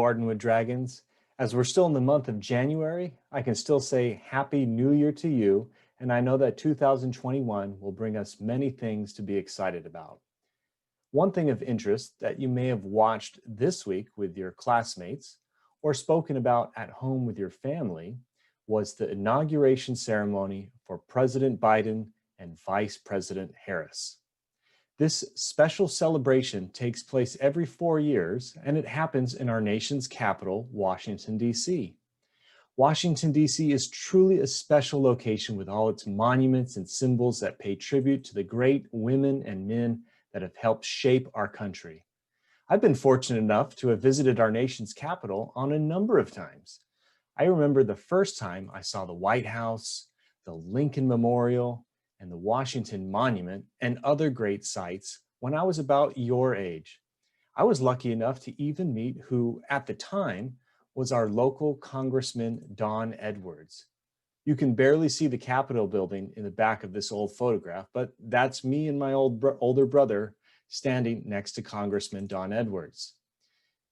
Ardenwood Dragons. As we're still in the month of January, I can still say Happy New Year to you, and I know that 2021 will bring us many things to be excited about. One thing of interest that you may have watched this week with your classmates or spoken about at home with your family was the inauguration ceremony for President Biden and Vice President Harris. This special celebration takes place every 4 years, and it happens in our nation's capital, Washington, D.C. Washington, D.C. is truly a special location with all its monuments and symbols that pay tribute to the great women and men that have helped shape our country. I've been fortunate enough to have visited our nation's capital on a number of times. I remember the first time I saw the White House, the Lincoln Memorial, and the Washington Monument and other great sites when I was about your age. I was lucky enough to even meet who, at the time, was our local Congressman Don Edwards. You can barely see the Capitol building in the back of this old photograph, but that's me and my older brother standing next to Congressman Don Edwards.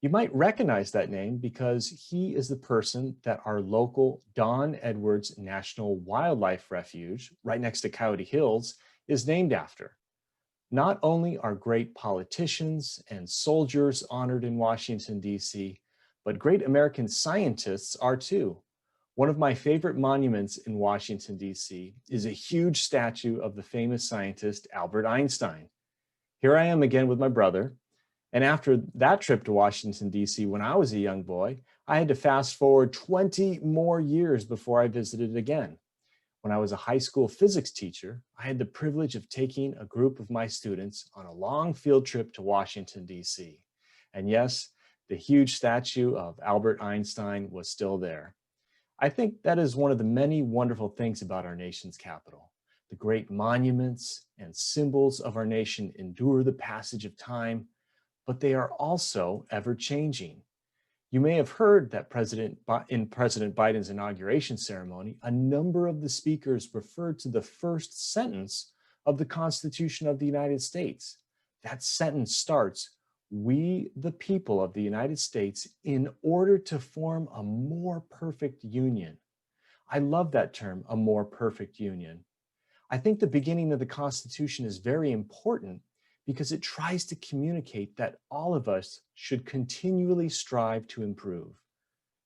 You might recognize that name because he is the person that our local Don Edwards National Wildlife Refuge, right next to Coyote Hills, is named after. Not only are great politicians and soldiers honored in Washington, D.C., but great American scientists are too. One of my favorite monuments in Washington, D.C. is a huge statue of the famous scientist Albert Einstein. Here I am again with my brother. And after that trip to Washington, D.C., when I was a young boy, I had to fast forward 20 more years before I visited again. When I was a high school physics teacher, I had the privilege of taking a group of my students on a long field trip to Washington, D.C. And yes, the huge statue of Albert Einstein was still there. I think that is one of the many wonderful things about our nation's capital. The great monuments and symbols of our nation endure the passage of time, but they are also ever-changing. You may have heard that in President Biden's inauguration ceremony, a number of the speakers referred to the first sentence of the Constitution of the United States. That sentence starts, "We, the people of the United States, in order to form a more perfect union." I love that term, a more perfect union. I think the beginning of the Constitution is very important because it tries to communicate that all of us should continually strive to improve.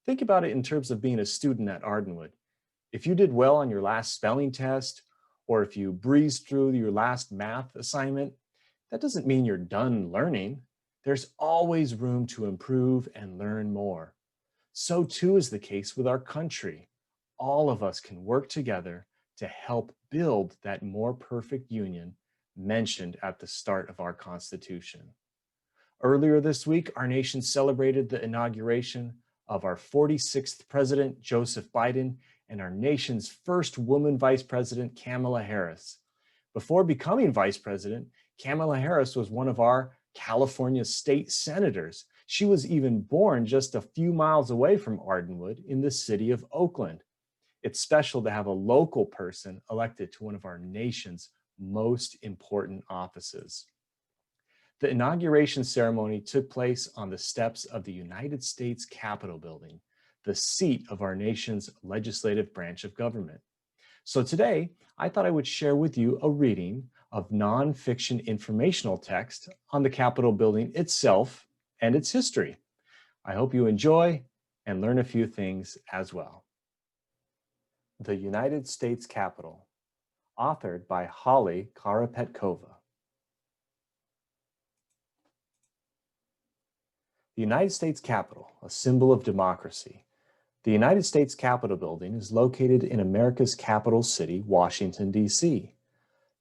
Think about it in terms of being a student at Ardenwood. If you did well on your last spelling test, or if you breezed through your last math assignment, that doesn't mean you're done learning. There's always room to improve and learn more. So too is the case with our country. All of us can work together to help build that more perfect union mentioned at the start of our Constitution. Earlier this week, our nation celebrated the inauguration of our 46th President, Joseph Biden, and our nation's first woman Vice President, Kamala Harris. Before becoming Vice President, Kamala Harris was one of our California state senators. She was even born just a few miles away from Ardenwood in the city of Oakland. It's special to have a local person elected to one of our nation's most important offices. The inauguration ceremony took place on the steps of the United States Capitol building, the seat of our nation's legislative branch of government. So today, I thought I would share with you a reading of nonfiction informational text on the Capitol building itself and its history. I hope you enjoy and learn a few things as well. The United States Capitol, authored by Holly Karapetkova. The United States Capitol, a symbol of democracy. The United States Capitol building is located in America's capital city, Washington, D.C.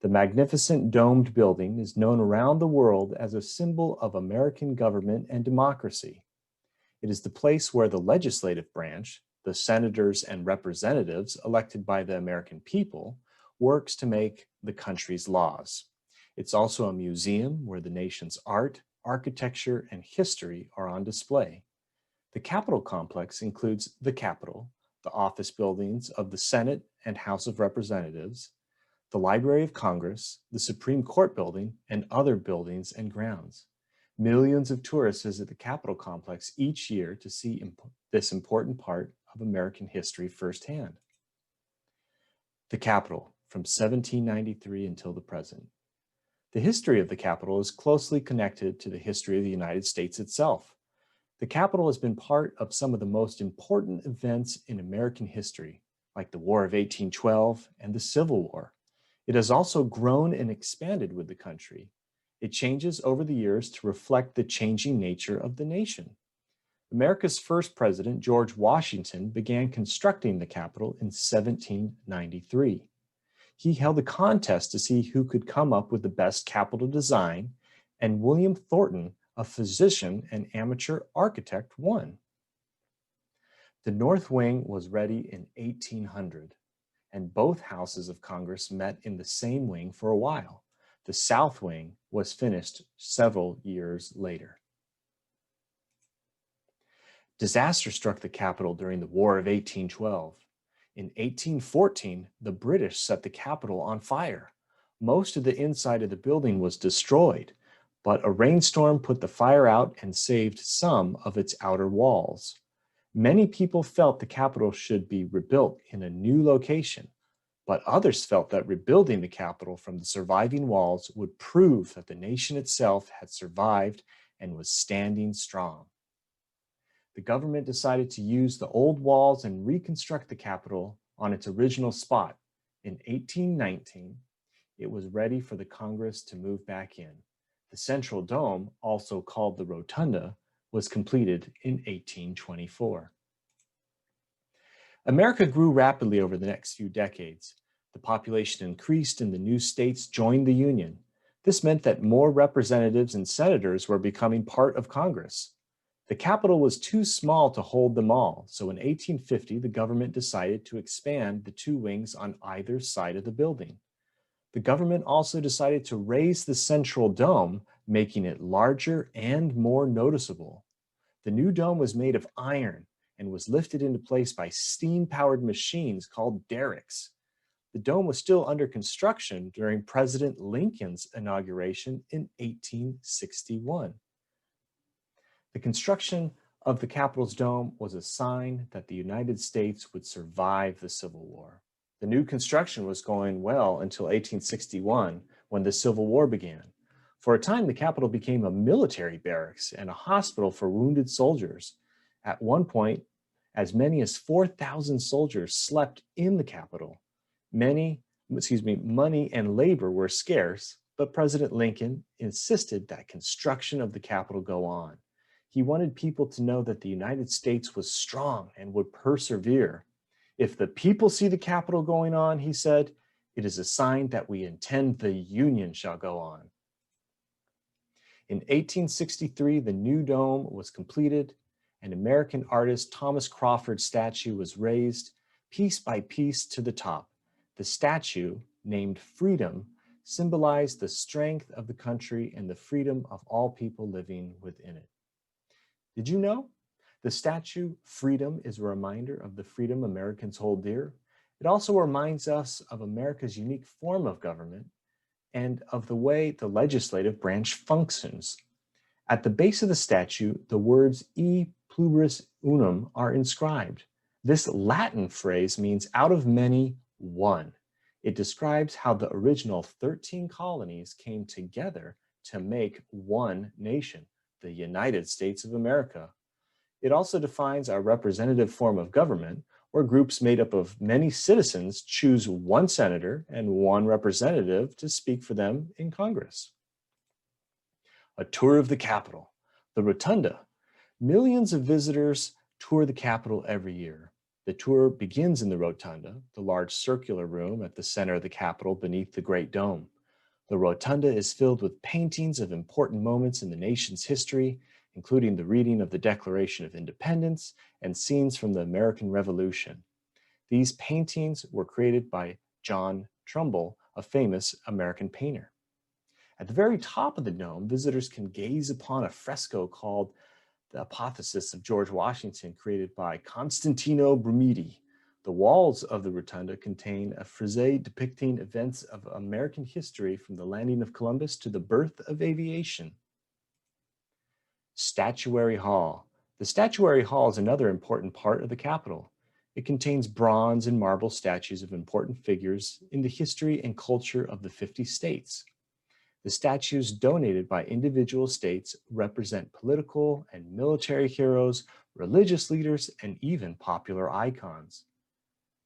The magnificent domed building is known around the world as a symbol of American government and democracy. It is the place where the legislative branch, the senators and representatives elected by the American people, works to make the country's laws. It's also a museum where the nation's art, architecture, and history are on display. The Capitol complex includes the Capitol, the office buildings of the Senate and House of Representatives, the Library of Congress, the Supreme Court building, and other buildings and grounds. Millions of tourists visit the Capitol complex each year to see this important part of American history firsthand. The Capitol from 1793 until the present. The history of the Capitol is closely connected to the history of the United States itself. The Capitol has been part of some of the most important events in American history, like the War of 1812 and the Civil War. It has also grown and expanded with the country. It changes over the years to reflect the changing nature of the nation. America's first president, George Washington, began constructing the Capitol in 1793. He held a contest to see who could come up with the best Capitol design, and William Thornton, a physician and amateur architect, won. The North Wing was ready in 1800, and both houses of Congress met in the same wing for a while. The South Wing was finished several years later. Disaster struck the Capitol during the War of 1812. In 1814, the British set the Capitol on fire. Most of the inside of the building was destroyed, but a rainstorm put the fire out and saved some of its outer walls. Many people felt the Capitol should be rebuilt in a new location, but others felt that rebuilding the Capitol from the surviving walls would prove that the nation itself had survived and was standing strong. The government decided to use the old walls and reconstruct the Capitol on its original spot. In 1819, it was ready for the Congress to move back in. The central dome, also called the rotunda, was completed in 1824. America grew rapidly over the next few decades. The population increased and the new states joined the Union. This meant that more representatives and senators were becoming part of Congress. The Capitol was too small to hold them all, so in 1850, the government decided to expand the two wings on either side of the building. The government also decided to raise the central dome, making it larger and more noticeable. The new dome was made of iron and was lifted into place by steam-powered machines called derricks. The dome was still under construction during President Lincoln's inauguration in 1861. The construction of the Capitol's dome was a sign that the United States would survive the Civil War. The new construction was going well until 1861, when the Civil War began. For a time, the Capitol became a military barracks and a hospital for wounded soldiers. At one point, as many as 4,000 soldiers slept in the Capitol. Money and labor were scarce, but President Lincoln insisted that construction of the Capitol go on. He wanted people to know that the United States was strong and would persevere. If the people see the Capitol going on, he said, it is a sign that we intend the Union shall go on. In 1863, the new dome was completed. An American artist Thomas Crawford's statue was raised piece by piece to the top. The statue, named Freedom, symbolized the strength of the country and the freedom of all people living within it. Did you know? The statue, Freedom, is a reminder of the freedom Americans hold dear. It also reminds us of America's unique form of government and of the way the legislative branch functions. At the base of the statue, the words E pluribus unum are inscribed. This Latin phrase means out of many, one. It describes how the original 13 colonies came together to make one nation, the United States of America. It also defines our representative form of government, where groups made up of many citizens choose one senator and one representative to speak for them in Congress. A tour of the Capitol, the Rotunda. Millions of visitors tour the Capitol every year. The tour begins in the Rotunda, the large circular room at the center of the Capitol beneath the Great Dome. The Rotunda is filled with paintings of important moments in the nation's history, including the reading of the Declaration of Independence and scenes from the American Revolution. These paintings were created by John Trumbull, a famous American painter. At the very top of the dome, visitors can gaze upon a fresco called The Apotheosis of George Washington, created by Constantino Brumidi. The walls of the rotunda contain a fresco depicting events of American history from the landing of Columbus to the birth of aviation. Statuary Hall. The Statuary Hall is another important part of the Capitol. It contains bronze and marble statues of important figures in the history and culture of the 50 states. The statues donated by individual states represent political and military heroes, religious leaders, and even popular icons.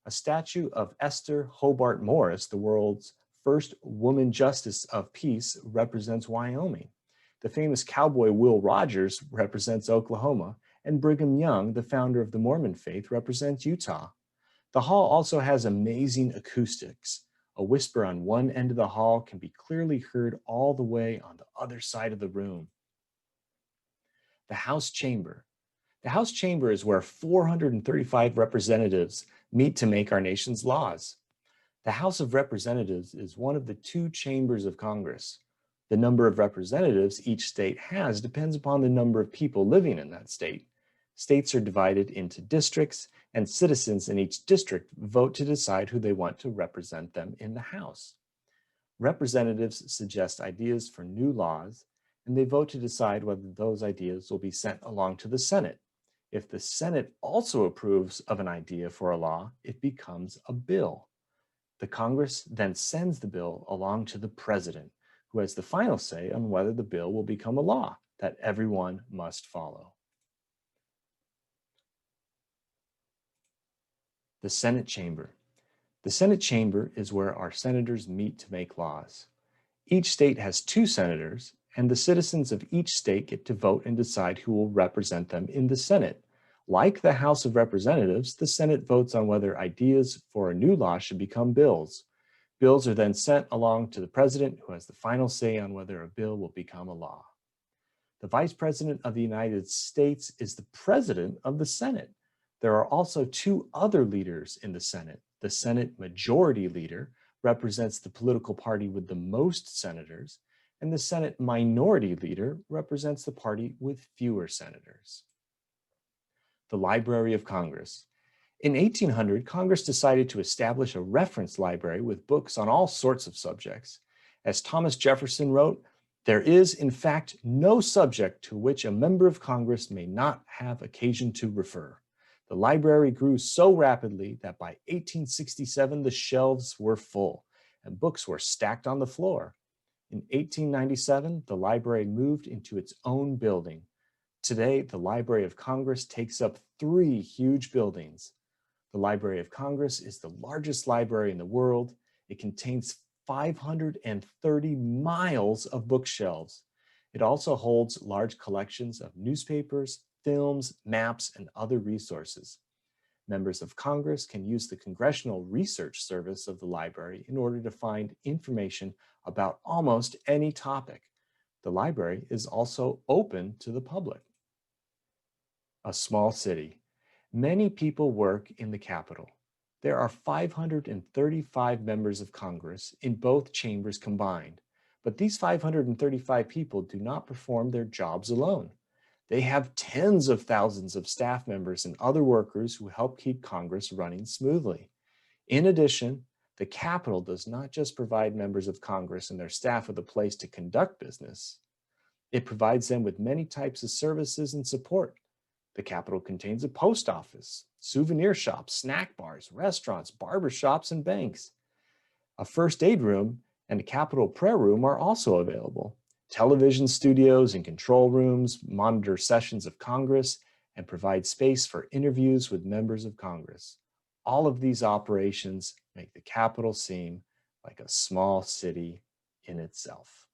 A statue of Esther Hobart Morris, the world's first woman justice of peace, represents Wyoming. The famous cowboy Will Rogers represents Oklahoma, and Brigham Young, the founder of the Mormon faith, represents Utah. The hall also has amazing acoustics. A whisper on one end of the hall can be clearly heard all the way on the other side of the room. The House Chamber. The House Chamber is where 435 representatives meet to make our nation's laws. The House of Representatives is one of the two chambers of Congress. The number of representatives each state has depends upon the number of people living in that state. States are divided into districts, and citizens in each district vote to decide who they want to represent them in the House. Representatives suggest ideas for new laws, and they vote to decide whether those ideas will be sent along to the Senate. If the Senate also approves of an idea for a law, it becomes a bill. The Congress then sends the bill along to the President, who has the final say on whether the bill will become a law that everyone must follow. The Senate Chamber. The Senate Chamber is where our senators meet to make laws. Each state has 2 senators, and the citizens of each state get to vote and decide who will represent them in the Senate. Like the House of Representatives, the Senate votes on whether ideas for a new law should become bills. Bills are then sent along to the President, who has the final say on whether a bill will become a law. The Vice President of the United States is the President of the Senate. There are also 2 other leaders in the Senate. The Senate Majority Leader represents the political party with the most senators, and the Senate Minority Leader represents the party with fewer senators. The Library of Congress. In 1800, Congress decided to establish a reference library with books on all sorts of subjects. As Thomas Jefferson wrote, "There is, in fact, no subject to which a member of Congress may not have occasion to refer." The library grew so rapidly that by 1867, the shelves were full and books were stacked on the floor. In 1897, the library moved into its own building. Today, the Library of Congress takes up 3 huge buildings. The Library of Congress is the largest library in the world. It contains 530 miles of bookshelves. It also holds large collections of newspapers, films, maps, and other resources. Members of Congress can use the Congressional Research Service of the library in order to find information about almost any topic. The library is also open to the public. A small city. Many people work in the Capitol. There are 535 members of Congress in both chambers combined, but these 535 people do not perform their jobs alone. They have tens of thousands of staff members and other workers who help keep Congress running smoothly. In addition, the Capitol does not just provide members of Congress and their staff with a place to conduct business. It provides them with many types of services and support. The Capitol contains a post office, souvenir shops, snack bars, restaurants, barber shops, and banks. A first aid room and a Capitol prayer room are also available. Television studios and control rooms monitor sessions of Congress and provide space for interviews with members of Congress. All of these operations make the Capitol seem like a small city in itself.